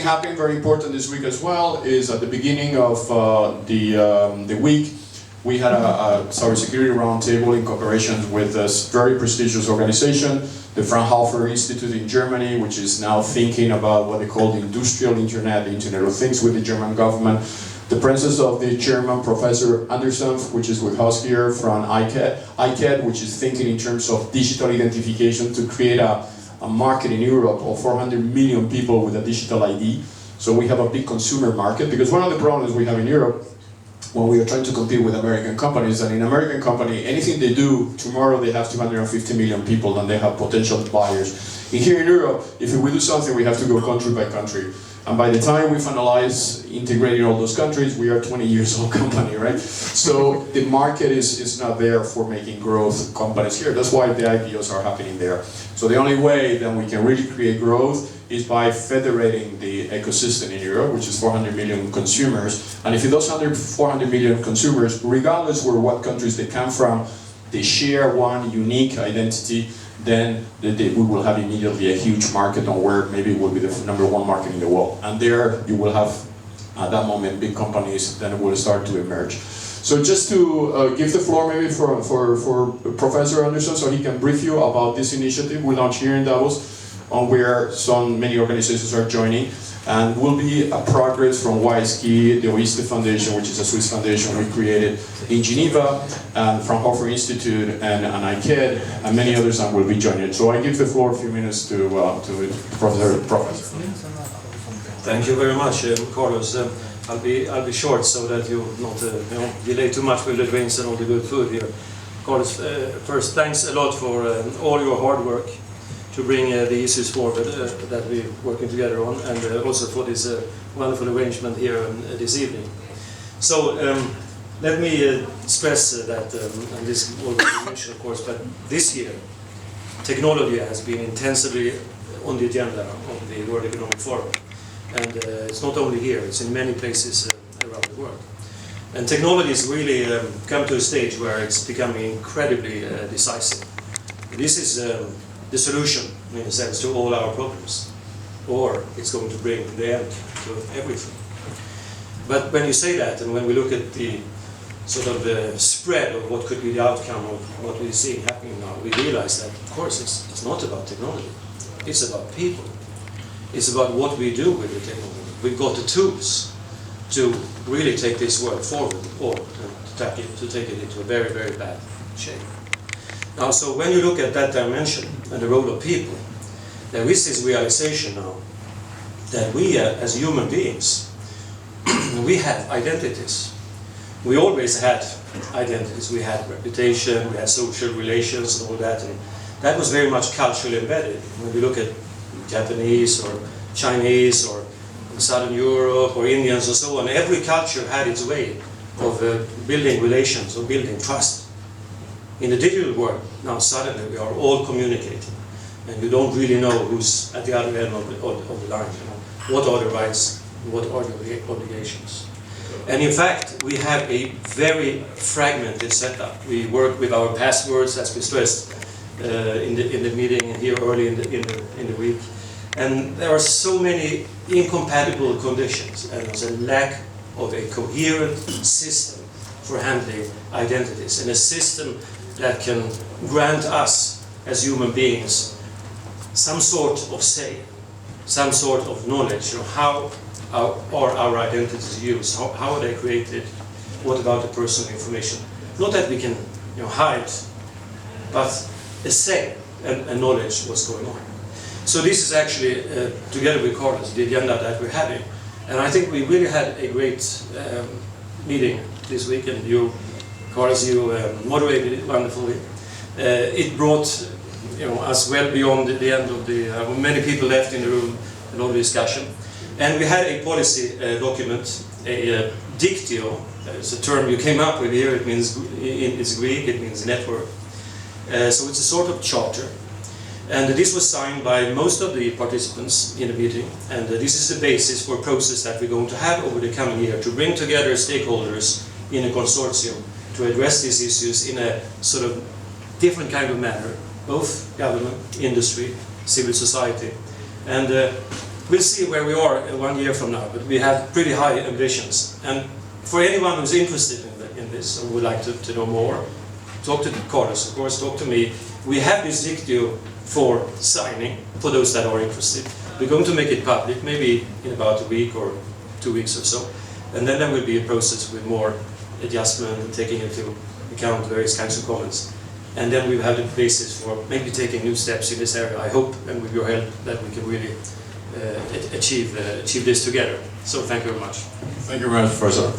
happened very important this week as well is at the beginning of the week, we had a cybersecurity roundtable in cooperation with this very prestigious organization, the Fraunhofer Institute in Germany, which is now thinking about what they call the industrial internet, the Internet of Things with the German government. The presence of the German Professor Anderson, which is with us here from ICAD, which is thinking in terms of digital identification to create a market in Europe of 400 million people with a digital ID. So we have a big consumer market, because one of the problems we have in Europe when we are trying to compete with American companies, and in American company, anything they do, tomorrow they have 250 million people and they have potential buyers. And here in Europe, if we do something, we have to go country by country. And by the time we finalize integrating all those countries, we are 20 years old company, right? So the market is not there for making growth companies here. That's why the IPOs are happening there. So the only way that we can really create growth is by federating the ecosystem in Europe, which is 400 million consumers. And if those 400 million consumers, regardless of what countries they come from, they share one unique identity, then we will have immediately a huge market on where maybe it will be the #1 market in the world. And there you will have, at that moment, big companies that will start to emerge. So just to give the floor maybe for Professor Anderson, so he can brief you about this initiative we launched here in Davos, on where many organizations are joining. And will be a progress from WISeKey, the WISeKey Foundation, which is a Swiss foundation we created in Geneva, and Fraunhofer Institute and ICAD, and many others will be joining. So I give the floor a few minutes to Professor. Thank you very much, Carlos. I'll be short so that you not delay too much with the drinks and all the good food here. Carlos, first, thanks a lot for all your hard work to bring the issues forward that we're working together on, and also for this wonderful arrangement here this evening. So let me stress that, and this will be mentioned of course, but this year technology has been intensively on the agenda of the World Economic Forum. And it's not only here, it's in many places around the world. And technology has really come to a stage where it's becoming incredibly decisive. This is the solution, in a sense, to all our problems. Or it's going to bring the end to everything. But when you say that, and when we look at the sort of spread of what could be the outcome of what we're seeing happening now, we realize that, of course, it's not about technology. It's about people. It's about what we do with the technology. We've got the tools to really take this world forward, or to take it into a very, very bad shape. Now, so when you look at that dimension and the role of people, there is this realization now that we as human beings, we have identities. We always had identities. We had reputation, we had social relations and all that, and that was very much culturally embedded. When we look at Japanese or Chinese or Southern Europe or Indians and so on, every culture had its way of building relations or building trust. In the digital world, now suddenly we are all communicating, and you don't really know who's at the other end of the line. You know, what are the rights, what are the obligations? And in fact, we have a very fragmented setup. We work with our passwords, as we stressed in the meeting here early in the week, and there are so many incompatible conditions, and there's a lack of a coherent system for handling identities, and a system that can grant us, as human beings, some sort of say, some sort of knowledge. You know, how are our identities used? How are they created? What about the personal information? Not that we can, hide, but a say and knowledge what's going on. So this is actually, together with Carlos, the agenda that we're having. And I think we really had a great meeting this week, and you, Carlos, you moderated it wonderfully. It brought us well beyond the end of the, many people left in the room, a lot of discussion. And we had a policy document, a dictio, it's a term you came up with here, it means, it's Greek, it means network. So it's a sort of charter. And this was signed by most of the participants in the meeting, and this is the basis for a process that we're going to have over the coming year to bring together stakeholders in a consortium to address these issues in a sort of different kind of manner, both government, industry, civil society. And we'll see where we are 1 year from now, but we have pretty high ambitions. And for anyone who's interested in this and would like to know more, talk to Carlos, of course, talk to me. We have this video for signing, for those that are interested. We're going to make it public, maybe in about a week or 2 weeks or so. And then there will be a process with more adjustment and taking into account various kinds of comments. And then we have the basis for maybe taking new steps in this area. I hope, and with your help, that we can really achieve this together. So thank you very much. Thank you very much, Professor.